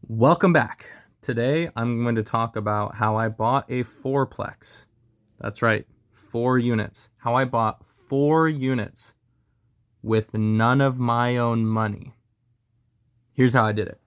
Welcome back. Today I'm going to talk about how I bought a fourplex. That's right, 4 units. How I bought 4 units with none of my own money. Here's how I did it.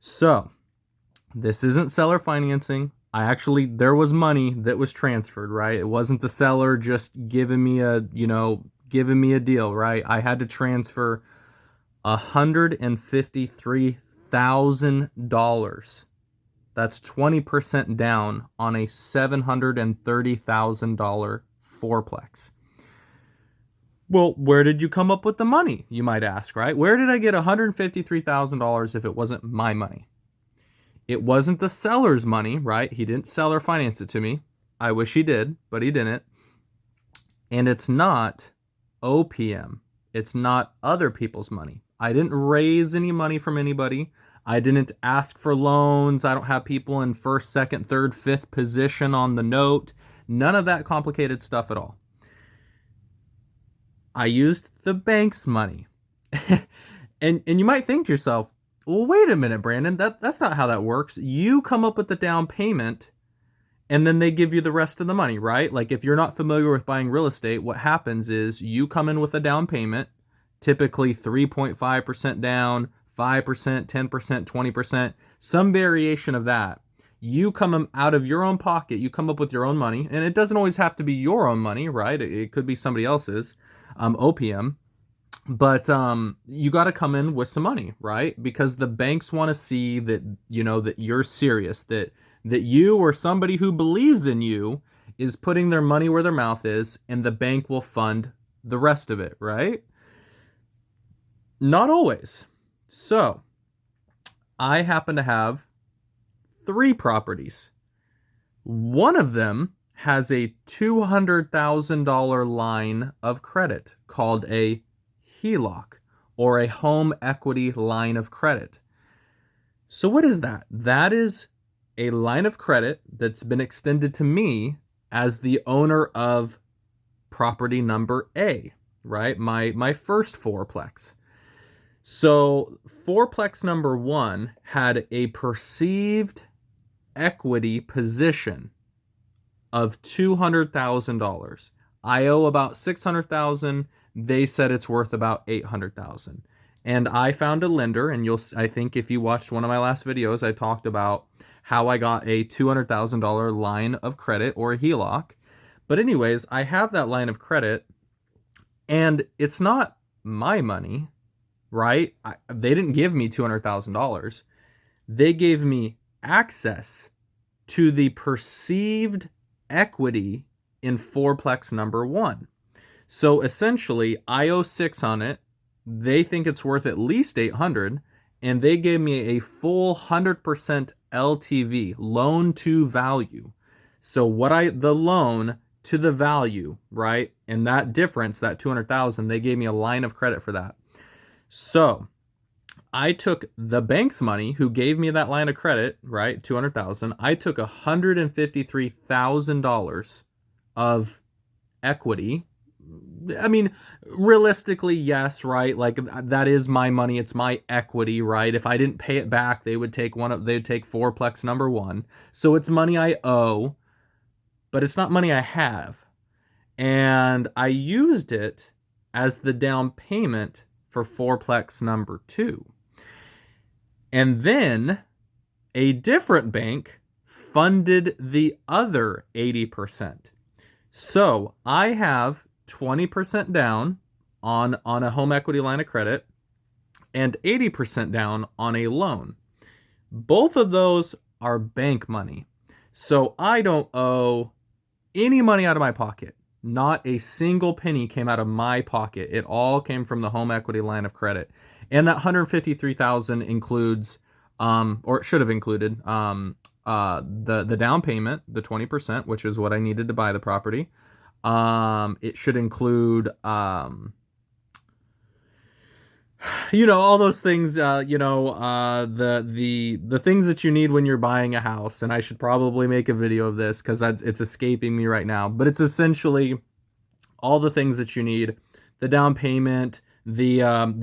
So, this isn't seller financing. There was money that was transferred, right? It wasn't the seller just giving me a deal, right? I had to transfer $153,000. That's 20% down on a $730,000 fourplex. Well, where did you come up with the money, you might ask, right? Where did I get $153,000 if it wasn't my money? It wasn't the seller's money, right? He didn't sell or finance it to me. I wish he did, but he didn't. And it's not OPM. It's not other people's money. I didn't raise any money from anybody. I didn't ask for loans. I don't have people in first, second, third, fifth position on the note. None of that complicated stuff at all. I used the bank's money. and you might think to yourself, well, wait a minute, Brandon, that's not how that works. You come up with the down payment and then they give you the rest of the money, right? Like if you're not familiar with buying real estate, what happens is you come in with a down payment, typically 3.5% down, 5%, 10%, 20%, some variation of that. You come out of your own pocket, you come up with your own money, and it doesn't always have to be your own money, right? It could be somebody else's, OPM. But you got to come in with some money, right? Because the banks want to see that, that you're serious, that you or somebody who believes in you is putting their money where their mouth is, and the bank will fund the rest of it, right? Not always. So, I happen to have 3 properties. One of them has a $200,000 line of credit called a HELOC, or a home equity line of credit. So what is that? That is a line of credit that's been extended to me as the owner of property number A, right? My first fourplex. So fourplex number 1 had a perceived equity position of $200,000. I owe about $600,000. They said it's worth about $800,000. And I found a lender, and I think if you watched one of my last videos, I talked about how I got a $200,000 line of credit, or a HELOC. But anyways, I have that line of credit, and it's not my money, right? They didn't give me $200,000. They gave me access to the perceived equity in fourplex number 1. So essentially, I owe 6 on it. They think it's worth at least 800, and they gave me a full 100% LTV, loan to value. So the loan to the value, right? And that difference, that 200,000, they gave me a line of credit for that. So I took the bank's money, who gave me that line of credit, right? 200,000. I took $153,000 of equity. I mean, realistically, yes, right? Like that is my money. It's my equity, right? If I didn't pay it back, they'd take fourplex number 1. So it's money I owe, but it's not money I have. And I used it as the down payment for fourplex number 2. And then a different bank funded the other 80%. So I have 20% down on a home equity line of credit and 80% down on a loan. Both of those are bank money. So I don't owe any money out of my pocket. Not a single penny came out of my pocket. It all came from the home equity line of credit. And that $153,000 includes, or it should have included, the down payment, the 20%, which is what I needed to buy the property. It should include, all those things, the things that you need when you're buying a house. And I should probably make a video of this because it's escaping me right now. But it's essentially all the things that you need: the down payment, the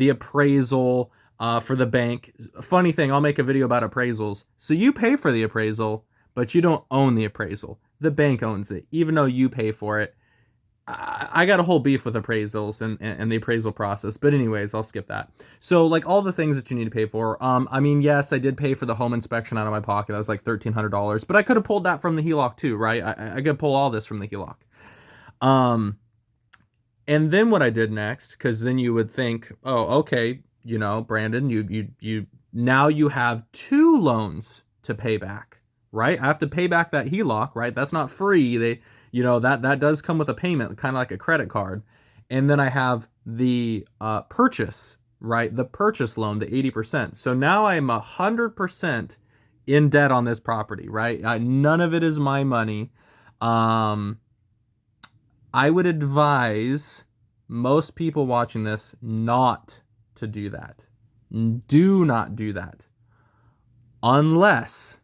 appraisal, for the bank. Funny thing, I'll make a video about appraisals. So you pay for the appraisal, but you don't own the appraisal. The bank owns it, even though you pay for it. I got a whole beef with appraisals and the appraisal process, but anyways, I'll skip that. So like all the things that you need to pay for. I mean, yes, I did pay for the home inspection out of my pocket. That was like $1,300, but I could have pulled that from the HELOC too, right? I could pull all this from the HELOC. And then what I did next, because then you would think, oh, okay, you know, Brandon, you now you have 2 loans to pay back, right? I have to pay back that HELOC, right? That's not free. You know, that does come with a payment, kind of like a credit card. And then I have the purchase, right? The purchase loan, the 80%. So now I'm 100% in debt on this property, right? None of it is my money. I would advise most people watching this not to do that. Do not do that. Unless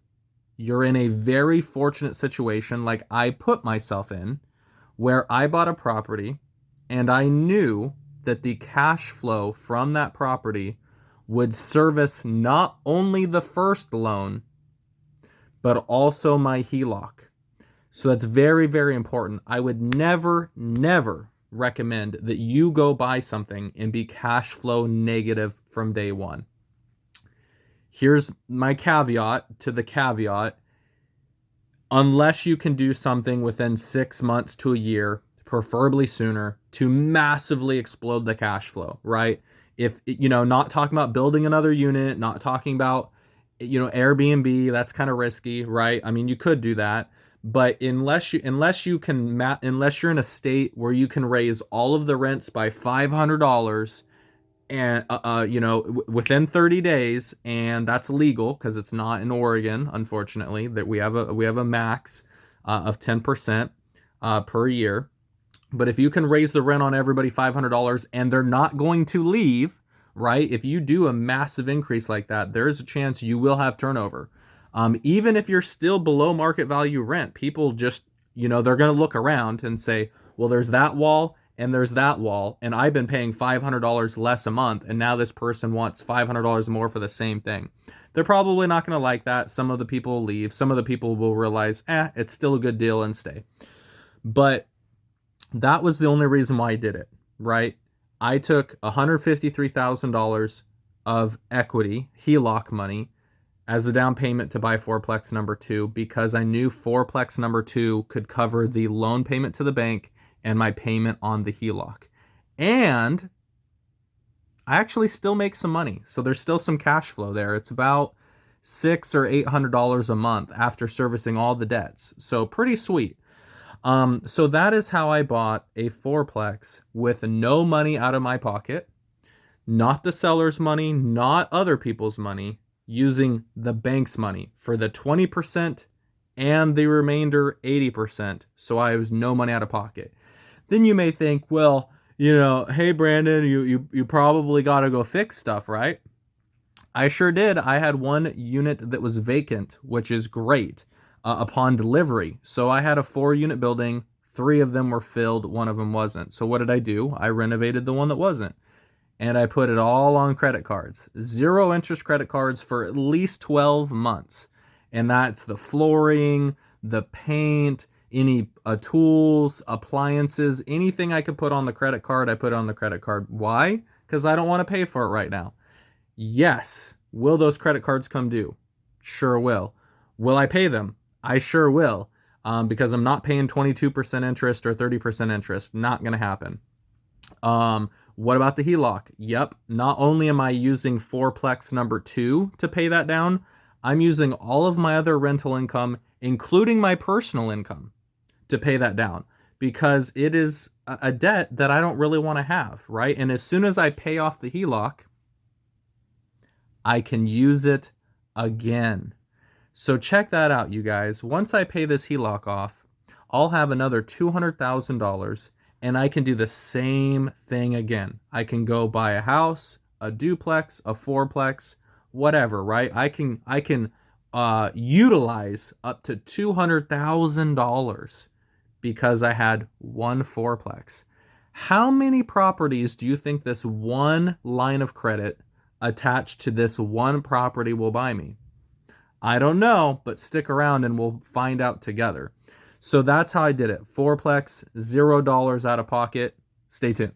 you're in a very fortunate situation like I put myself in, where I bought a property and I knew that the cash flow from that property would service not only the first loan, but also my HELOC. So that's very, very important. I would never, never recommend that you go buy something and be cash flow negative from day one. Here's my caveat to the caveat. Unless you can do something within 6 months to a year, preferably sooner, to massively explode the cash flow, right? If, you know, not talking about building another unit, not talking about, you know, Airbnb, that's kind of risky, right? I mean, you could do that, but unless you're in a state where you can raise all of the rents by $500 and you know, within 30 days, and that's legal because it's not in Oregon, unfortunately, that we have a max of 10% per year. But if you can raise the rent on everybody $500 and they're not going to leave, right? If you do a massive increase like that, there's a chance you will have turnover. Even if you're still below market value rent, people just, you know, they're going to look around and say, well, there's that wall and there's that wall, and I've been paying $500 less a month, and now this person wants $500 more for the same thing. They're probably not going to like that. Some of the people will leave. Some of the people will realize, it's still a good deal and stay. But that was the only reason why I did it, right? I took $153,000 of equity, HELOC money, as the down payment to buy Fourplex number 2 because I knew Fourplex number 2 could cover the loan payment to the bank and my payment on the HELOC. And I actually still make some money. So there's still some cash flow there. It's about $600 or $800 a month after servicing all the debts. So pretty sweet. So that is how I bought a Fourplex with no money out of my pocket, not the seller's money, not other people's money, using the bank's money for the 20% and the remainder 80%. So I was no money out of pocket. Then you may think, well, you know, hey, Brandon, you probably got to go fix stuff, right? I sure did. I had one unit that was vacant, which is great, upon delivery. So I had a 4-unit building. 3 of them were filled. 1 of them wasn't. So what did I do? I renovated the one that wasn't. And I put it all on credit cards. 0 interest credit cards for at least 12 months. And that's the flooring, the paint, any tools, appliances, anything I could put on the credit card, I put on the credit card. Why? Because I don't want to pay for it right now. Yes. Will those credit cards come due? Sure will. Will I pay them? I sure will. Because I'm not paying 22% interest or 30% interest. Not going to happen. What about the HELOC? Yep. Not only am I using Fourplex number 2 to pay that down, I'm using all of my other rental income, including my personal income, to pay that down because it is a debt that I don't really want to have, right? And as soon as I pay off the HELOC, I can use it again. So check that out, you guys. Once I pay this HELOC off, I'll have another $200,000 and I can do the same thing again. I can go buy a house, a duplex, a fourplex, whatever, right? I can utilize up to $200,000 because I had one fourplex. How many properties do you think this one line of credit attached to this one property will buy me? I don't know, but stick around and we'll find out together. So that's how I did it. Fourplex, $0 out of pocket. Stay tuned.